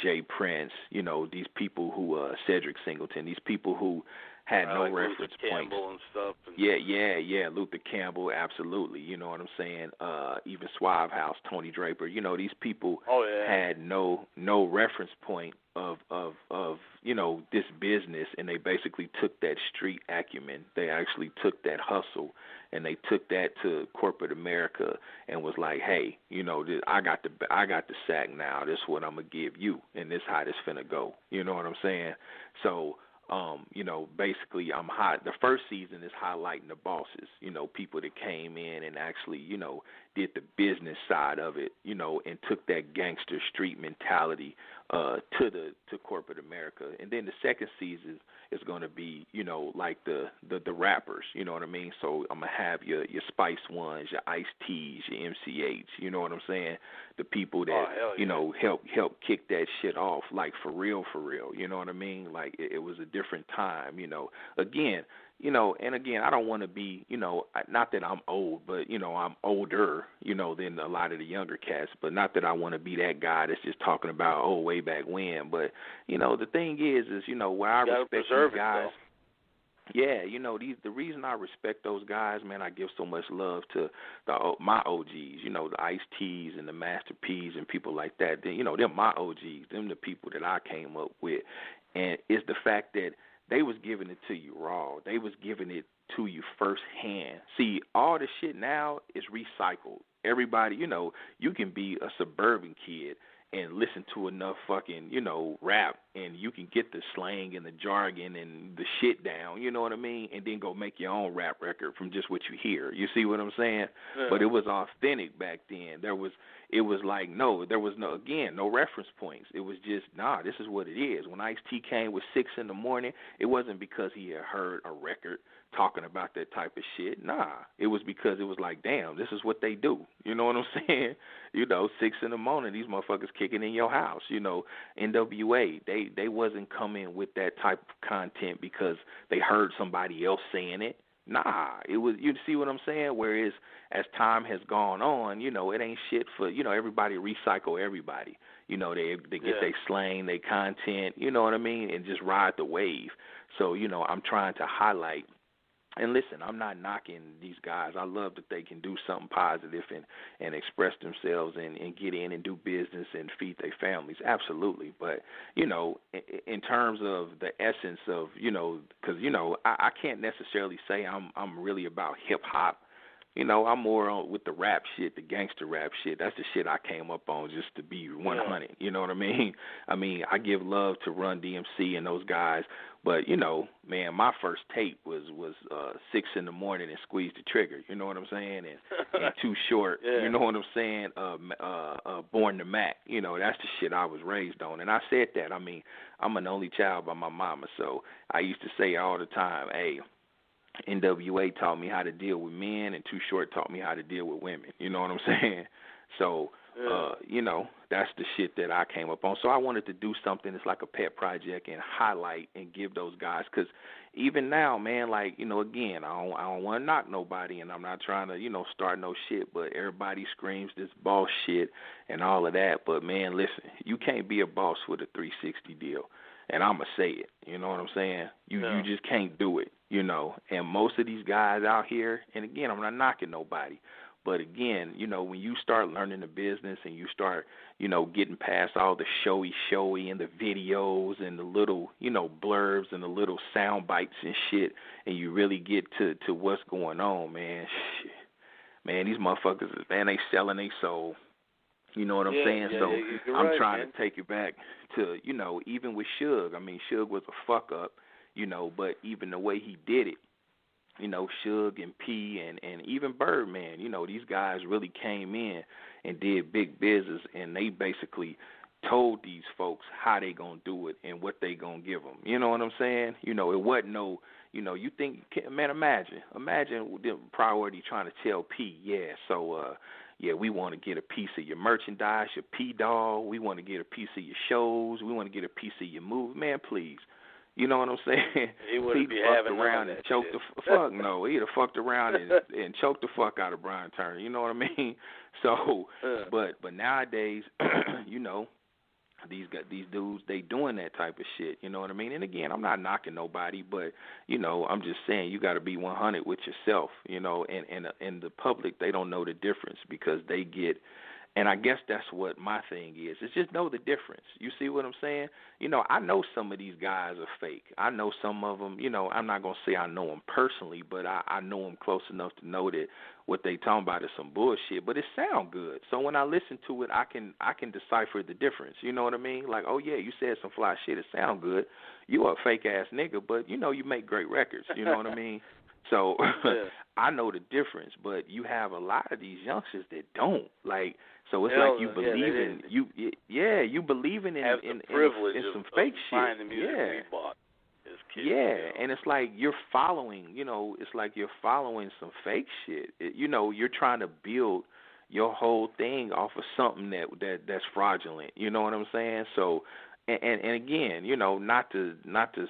Jay Prince, these people who Cedric Singleton, these people who had no like reference Luther points. Campbell and stuff. Yeah, Luther Campbell, absolutely. You know what I'm saying? Even Suave House, Tony Draper. These people had no reference point of this business, and they basically took that street acumen. They actually took that hustle, and they took that to corporate America and was like, hey, I got the sack now. This is what I'm gonna give you, and this how this finna go. You know what I'm saying? So. Basically the first season is highlighting the bosses, people that came in and actually, did the business side of it, and took that gangster street mentality to corporate America. And then the second season is going to be, like the rappers, you know what I mean? So I'm going to have your Spice Ones, your Ice-T's, your MCH, you know what I'm saying? The people that, help kick that shit off, like for real, you know what I mean? Like it was a different time, Again, and again, I don't want to be, not that I'm old, but, I'm older, than a lot of the younger cats, but not that I want to be that guy that's just talking about, way back when. But, the thing is, where I respect these guys. Yeah, the reason I respect those guys, man, I give so much love to my OGs, the Ice-T's and the Master P's and people like that. They're my OGs. Them the people that I came up with. And it's the fact that they was giving it to you raw. They was giving it to you firsthand. See, all the shit now is recycled. Everybody, you can be a suburban kid and listen to enough fucking, rap, and you can get the slang and the jargon and the shit down, you know what I mean? And then go make your own rap record from just what you hear. You see what I'm saying? Yeah. But it was authentic back then. There was no reference points. It was just, this is what it is. When Ice-T came with 6 in the morning, it wasn't because he had heard a record talking about that type of shit. It was because it was like, damn, this is what they do. You know what I'm saying? 6 in the morning, these motherfuckers kicking in your house. NWA, they wasn't coming with that type of content because they heard somebody else saying it. It was, you see what I'm saying? Whereas as time has gone on, it ain't shit for, everybody recycle everybody. They get their slang, their content, you know what I mean, and just ride the wave. So, I'm trying to highlight. And listen, I'm not knocking these guys. I love that they can do something positive and express themselves and get in and do business and feed their families. Absolutely. But, in terms of the essence of, because, I can't necessarily say I'm really about hip-hop. I'm more on with the rap shit, the gangster rap shit. That's the shit I came up on just to be 100. You know what I mean? I give love to Run DMC and those guys. But, man, my first tape was 6 in the morning and Squeeze the Trigger. You know what I'm saying? And Too Short. You know what I'm saying? Born to Mac. That's the shit I was raised on. And I said that. I'm an only child by my mama. So I used to say all the time, hey, NWA taught me how to deal with men, and Too Short taught me how to deal with women. You know what I'm saying? So, that's the shit that I came up on. So I wanted to do something that's like a pet project and highlight and give those guys, because even now, man, like, again, I don't want to knock nobody, and I'm not trying to, start no shit, but everybody screams this boss shit and all of that. But, man, listen, you can't be a boss with a 360 deal, and I'm going to say it. You know what I'm saying? You just can't do it. And most of these guys out here, and again, I'm not knocking nobody, but again, when you start learning the business and you start, getting past all the showy and the videos and the little, blurbs and the little sound bites and shit, and you really get to what's going on, man, man, these motherfuckers, man, they selling their soul. You know what I'm saying? So I'm trying to take it back to, even with Suge. Suge was a fuck up. But even the way he did it, Suge and P and even Birdman, these guys really came in and did big business, and they basically, told these folks how they gonna do it and what they gonna give them. You know what I'm saying? You know, it wasn't no, you know, you think, man, imagine the priority trying to tell P, yeah, we want to get a piece of your merchandise, your P-Dog. We want to get a piece of your shows. We want to get a piece of your movie. Man, please. You know what I'm saying? He wouldn't be fucked having around and choked shit. the fuck. No, he'd have fucked around and choked the fuck out of Brian Turner. You know what I mean? So, but nowadays, you know, these dudes, they doing that type of shit. You know what I mean? And again, I'm not knocking nobody, but you know, I'm just saying you got to be 100 with yourself. You know, and the public, they don't know the difference because they get. And I guess that's what my thing is. It's just know the difference. You see what I'm saying? You know, I know some of these guys are fake. I know some of them, you know, I'm not going to say I know them personally, but I know them close enough to know that what they talking about is some bullshit, but it sound good. So when I listen to it, I can decipher the difference. You know what I mean? Like, oh, yeah, you said some fly shit. It sound good. You a fake-ass nigga, but, you know, you make great records. You know what I mean? So I know the difference, but you have a lot of these youngsters that don't. Like, so it's like you believe in you believing in some fake shit. The music we bought as kids, and it's like you're following. You know, it's like you're following some fake shit. You know, you're trying to build your whole thing off of something that's fraudulent. You know what I'm saying? So. And again, you know, not to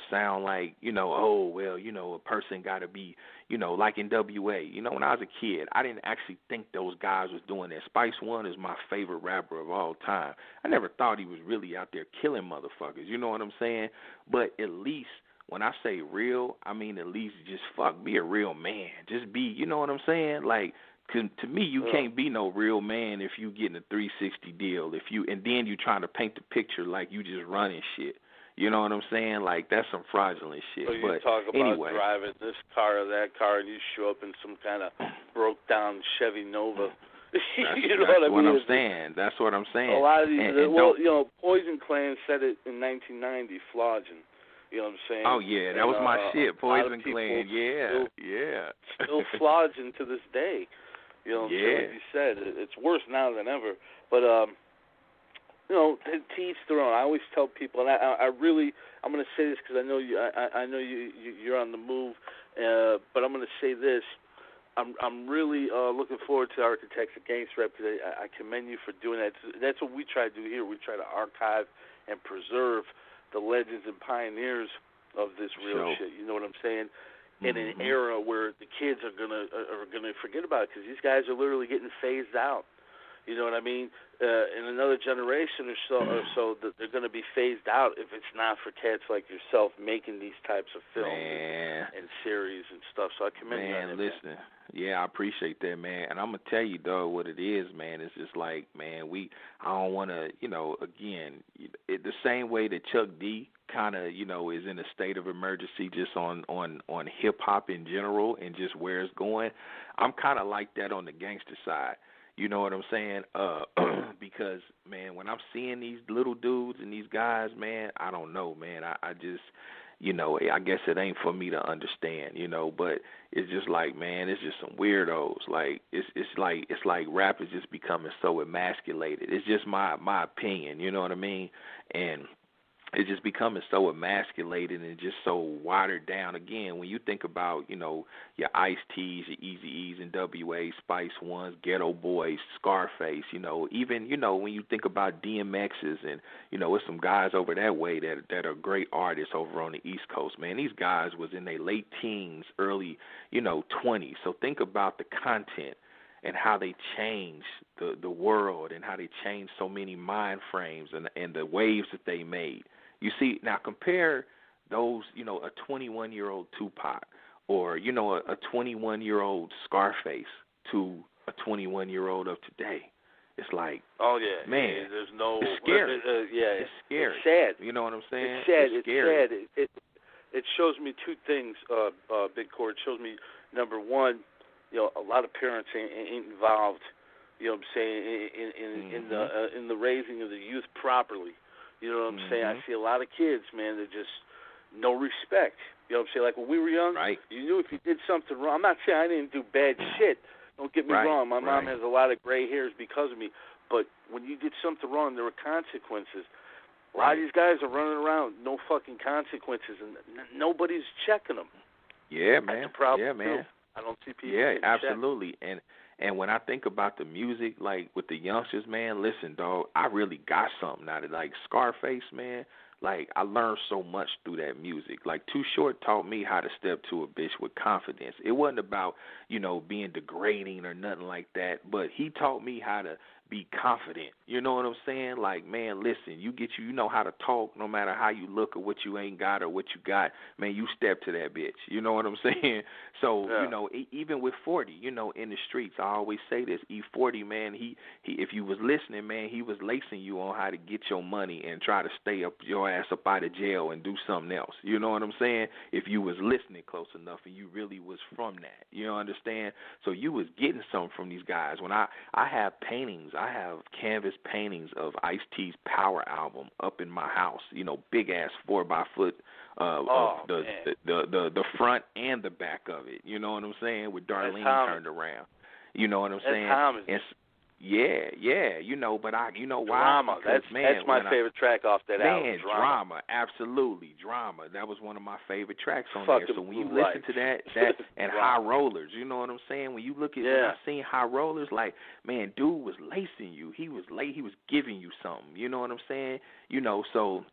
sound like, you know, oh, well, you know, a person got to be, you know, like in WA. You know, when I was a kid, I didn't actually think those guys was doing that. Spice One is my favorite rapper of all time. I never thought he was really out there killing motherfuckers. You know what I'm saying? But at least when I say real, I mean at least just be a real man. Just be, you know what I'm saying? Like, to me, you can't be no real man if you getting a 360 deal. And then you trying to paint the picture like you just running shit. You know what I'm saying? Like, that's some fraudulent shit. So you but talk about anyway, driving this car or that car, and you show up in some kind of broke down Chevy Nova. You know what I mean? That's what I'm saying. A lot of these, you know, Poison Clan said it in 1990, flogging. You know what I'm saying? Oh, yeah, that was my shit, Poison Clan. Still flogging to this day. You know what I'm saying? Like you said, it's worse now than ever. But, you know, to each their own. I always tell people, and I'm going to say this because I know you're on the move, but I'm going to say this. I'm really looking forward to Architects of Gangster Rap because I commend you for doing that. That's what we try to do here. We try to archive and preserve the legends and pioneers of this real shit. You know what I'm saying? In an era where the kids are gonna forget about it because these guys are literally getting phased out. You know what I mean? In another generation or so, that they're going to be phased out if it's not for cats like yourself making these types of films and series and stuff. So I commend you on that. Listen, I appreciate that, man. And I'm gonna tell you, though, what it is, man. It's just like, man, I don't want to, you know, again, the same way that Chuck D kind of, you know, is in a state of emergency just on hip hop in general and just where it's going. I'm kind of like that on the gangster side. You know what I'm saying? Because, man, when I'm seeing these little dudes and these guys, man, I don't know, man. I just, you know, I guess it ain't for me to understand, you know, but it's just like, man, it's just some weirdos. Like, it's like rap is just becoming so emasculated. It's just my opinion, you know what I mean? And it's just becoming so emasculated and just so watered down. Again, when you think about, you know, your Ice-T's, your Eazy-E's, and W.A., Spice Ones, Ghetto Boys, Scarface, you know, even, you know, when you think about DMX's and, you know, with some guys over that way that are great artists over on the East Coast, man, these guys was in their late teens, early, you know, 20s. So think about the content and how they changed the world and how they changed so many mind frames and the waves that they made. You see, now compare those, you know, a 21-year-old Tupac or, you know, a 21-year-old Scarface to a 21-year-old of today. It's like, oh, yeah, man, there's no, it's scary. It's scary. It's sad. You know what I'm saying? It's sad. It's scary. Sad. It shows me two things, Big Cord. It shows me, number one, you know, a lot of parents ain't involved, you know what I'm saying, in the raising of the youth properly. You know what I'm saying? I see a lot of kids, man, that just no respect. You know what I'm saying? Like when we were young, you knew if you did something wrong. I'm not saying I didn't do bad shit. Don't get me wrong. My mom has a lot of gray hairs because of me. but when you did something wrong, there were consequences. A lot of these guys are running around, no fucking consequences, and nobody's checking them. Yeah, man. That's a problem, yeah, man. too. I don't see people Yeah, getting absolutely. And when I think about the music, like with the youngsters, man, listen, dog, I really got something out of it. Like Scarface, man, like I learned so much through that music. Like Too Short taught me how to step to a bitch with confidence. It wasn't about, being degrading or nothing like that, but he taught me how to be confident. You know what I'm saying? Like, man, listen, you know how to talk no matter how you look or what you ain't got or what you got. Man, you step to that bitch. You know what I'm saying? So, even with 40, in the streets, I always say this, E40, man, he if you was listening, man, he was lacing you on how to get your money and try to stay up your ass up out of jail and do something else. You know what I'm saying? If you was listening close enough and you really was from that. You understand? So you was getting something from these guys. When I have paintings, I have canvas paintings of Ice-T's Power album up in my house, big ass 4x4 of the front and the back of it. You know what I'm saying? With Darlene turned around. You know what I'm saying? Yeah, but why? Drama. Because, that's my favorite track off that album. Drama, absolutely, Drama. That was one of my favorite tracks on there. So when you listen to that and High Rollers, you know what I'm saying? When you look at when I seen High Rollers, like, man, dude was lacing you. He was giving you something. You know what I'm saying? So.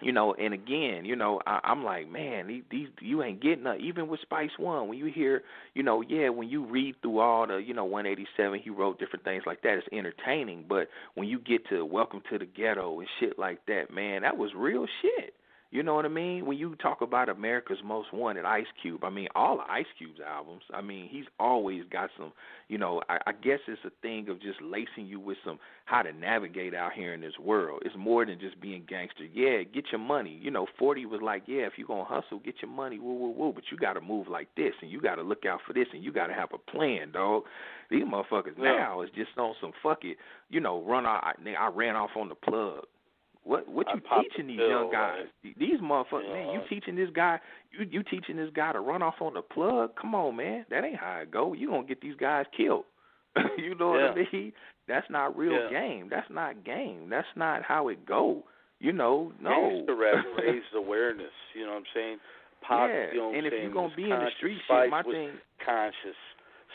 And again, I'm like, man, these you ain't getting nothing. Even with Spice One, when you hear, when you read through all the, 187, he wrote different things like that. It's entertaining, but when you get to Welcome to the Ghetto and shit like that, man, that was real shit. You know what I mean? When you talk about America's Most Wanted, Ice Cube, I mean, all of Ice Cube's albums, I mean, he's always got some, I guess it's a thing of just lacing you with some how to navigate out here in this world. It's more than just being gangster. Yeah, get your money. 40 was like, yeah, if you're going to hustle, get your money, woo, but you got to move like this, and you got to look out for this, and you got to have a plan, dog. These motherfuckers now is just on some fuck it, run out. I ran off on the plug. What you teaching these young guys? These motherfuckers, man, you teaching this guy to run off on the plug? Come on, man. That ain't how it go. You gonna get these guys killed. You know what I mean? That's not real game. That's not game. That's not how it go. No. Gangster rap raised awareness, you know what I'm saying? And if you're gonna be in the street Spice shit, my was thing conscious.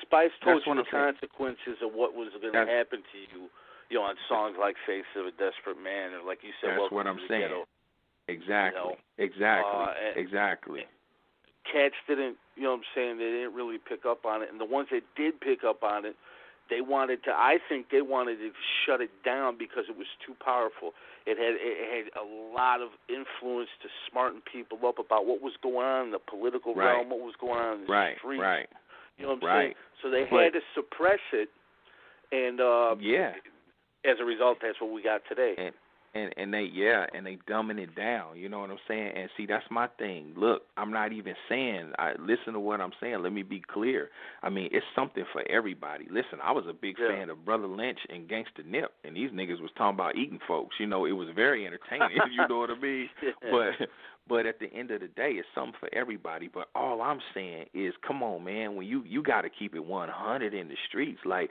Spice told you the saying. consequences of what was gonna happen to you. On songs like Face of a Desperate Man, or like you said, that's what I'm saying. Ghetto. Exactly. Cats didn't, you know what I'm saying, they didn't really pick up on it. And the ones that did pick up on it, I think they wanted to shut it down because it was too powerful. It had a lot of influence to smarten people up about what was going on in the political realm, what was going on in the street. Right. You know what I'm saying? So they had to suppress it, and as a result, that's what we got today. And they dumbing it down. You know what I'm saying? And see, that's my thing. Look, I'm not even saying. Listen to what I'm saying. Let me be clear. I mean, it's something for everybody. Listen, I was a big fan of Brother Lynch and Gangster Nip, and these niggas was talking about eating folks. It was very entertaining. You know what I mean? But at the end of the day, it's something for everybody. But all I'm saying is, come on, man, when you got to keep it 100 in the streets. Like,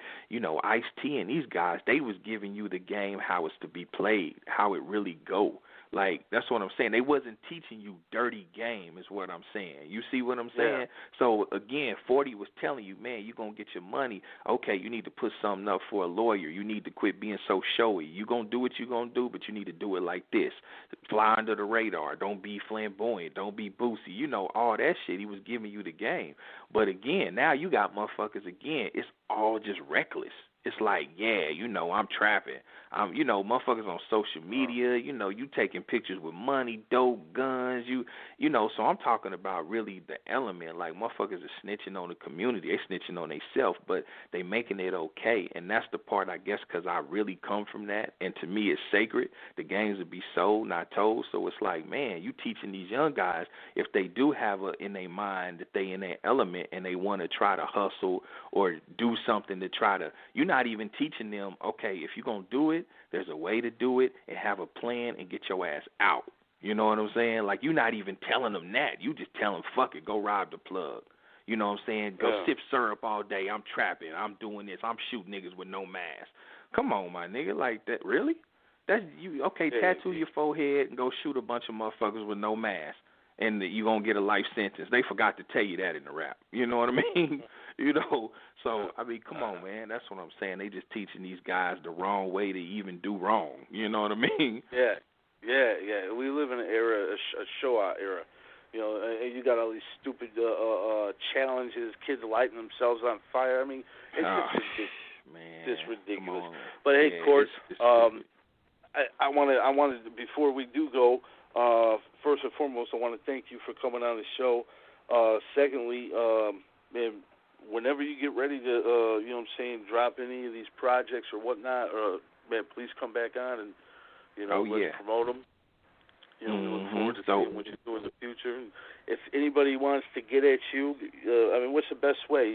Ice-T and these guys, they was giving you the game how it's to be played, how it really go. Like, that's what I'm saying. They wasn't teaching you dirty game is what I'm saying. You see what I'm saying? Yeah. So, again, 40 was telling you, man, you're going to get your money. Okay, you need to put something up for a lawyer. You need to quit being so showy. You're going to do what you're going to do, but you need to do it like this. Fly under the radar. Don't be flamboyant. Don't be boozy. All that shit. He was giving you the game. But, again, now you got motherfuckers, again, it's all just reckless. It's like, I'm trapping. Motherfuckers on social media, you taking pictures with money, dope, guns, so I'm talking about really the element, like motherfuckers are snitching on the community, they snitching on themselves, but they making it okay, and that's the part, I guess, because I really come from that, and to me it's sacred. The games would be sold, not told, so it's like, man, you teaching these young guys, if they do have in their mind that they in their element and they want to try to hustle or do something to try to, you're not even teaching them, okay, if you're going to do it, there's a way to do it and have a plan and get your ass out. You know what I'm saying? Like, you're not even telling them that. You just tell them, fuck it, go rob the plug. You know what I'm saying? Go sip syrup all day. I'm trapping. I'm doing this. I'm shooting niggas with no mask. Come on, my nigga, like that, really? That's you. Okay, tattoo your forehead and go shoot a bunch of motherfuckers with no mask, and you gonna get a life sentence. They forgot to tell you that in the rap. You know what I mean? So I mean, come on, man. That's what I'm saying. They just teaching these guys the wrong way to even do wrong. You know what I mean? Yeah. We live in an era, a show-out era. And you got all these stupid challenges, kids lighting themselves on fire. I mean, it's just ridiculous. Man, it's ridiculous. Come on. But hey, Court, it's I wanted before we do go, first and foremost, I want to thank you for coming on the show. Secondly, man, whenever you get ready to, drop any of these projects or whatnot, man, please come back on and, let's promote them. We look forward to seeing what you do in the future. And if anybody wants to get at you, what's the best way?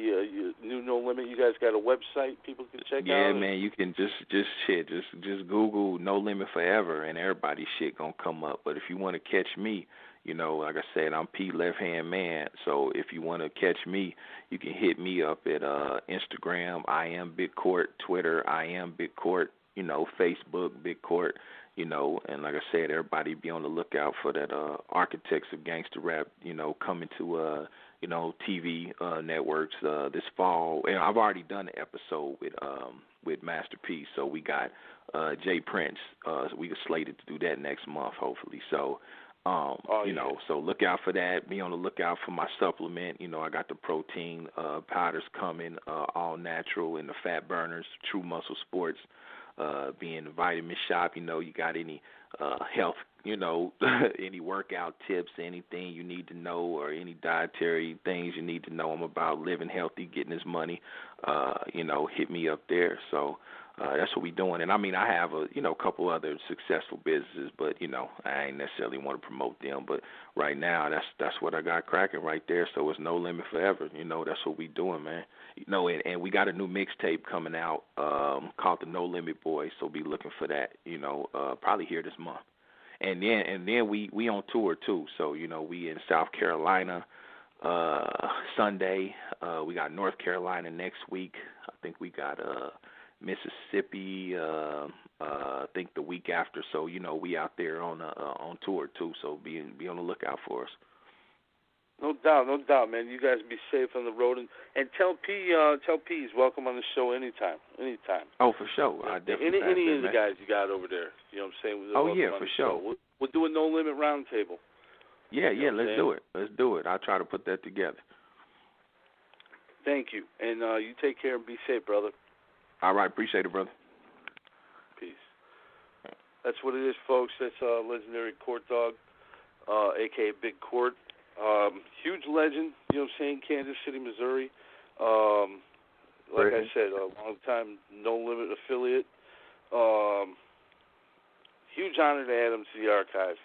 New No Limit. You guys got a website people can check out? Yeah, man. You can just Google No Limit Forever, and everybody's shit gonna come up. But if you want to catch me, like I said, I'm Pete Left Hand Man. So if you want to catch me, you can hit me up at Instagram. I am Big Court. Twitter. I am Big Court. Facebook Big Court. And like I said, everybody be on the lookout for that Architects of Gangster Rap, coming to, TV networks this fall. And I've already done an episode with Master P, so we got Jay Prince. So we are slated to do that next month, hopefully. So, so look out for that. Be on the lookout for my supplement. I got the protein powders coming, all natural, and the fat burners, True Muscle Sports. Being the vitamin shop, you got any health, any workout tips, anything you need to know, or any dietary things you need to know. I'm about living healthy, getting this money, hit me up there. So that's what we're doing. And I mean, I have a couple other successful businesses, but I ain't necessarily want to promote them. But right now, that's what I got cracking right there. So it's No Limit Forever. That's what we doing, man. And we got a new mixtape coming out called The No Limit Boys. So be looking for that. Probably here this month. And then we on tour too. So we in South Carolina Sunday. We got North Carolina next week. I think we got Mississippi. I think the week after. So we out there on tour too. So be on the lookout for us. No doubt, man. You guys be safe on the road, and tell P he's welcome on the show anytime. Oh, for sure. I definitely. Any of the guys you got over there, what I'm saying? Oh yeah, for sure. We'll do a No Limit roundtable. Yeah, let's do it. I'll try to put that together. Thank you, and you take care and be safe, brother. All right, appreciate it, brother. Peace. That's what it is, folks. That's legendary Court Dog, a.k.a. Big Court. Huge legend, Kansas City, Missouri. Like I said, a long-time No Limit affiliate. Huge honor to add him to the archive.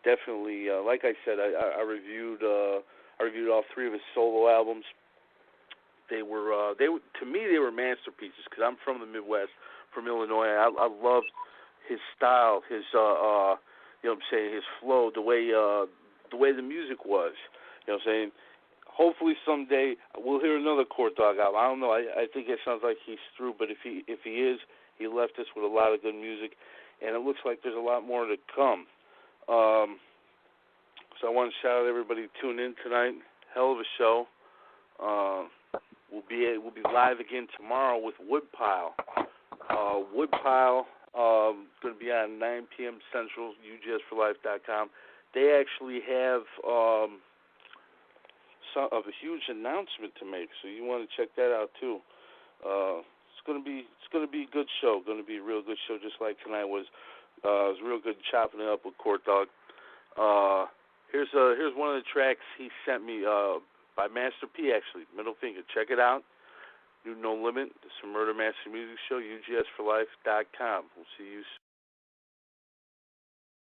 Definitely, like I said, I reviewed all three of his solo albums. They were to me they were masterpieces because I'm from the Midwest, from Illinois. I loved his style, his his flow, the way the music was. Hopefully someday we'll hear another Court Dog album. I don't know. I think it sounds like he's through, but if he is, he left us with a lot of good music, and it looks like there's a lot more to come. So I want to shout out everybody who tuned in tonight. Hell of a show. We'll be live again tomorrow with Woodpile. Woodpile going to be on 9 p.m. Central, UGSforlife.com. They actually have a huge announcement to make, so you want to check that out too. It's going to be a good show. Going to be a real good show, just like tonight was. It was real good chopping it up with Court Dog. Here's one of the tracks he sent me by Master P, actually. Middle Finger. Check it out. New No Limit. It's a Murder Master Music Show, UGSforlife.com. We'll see you soon.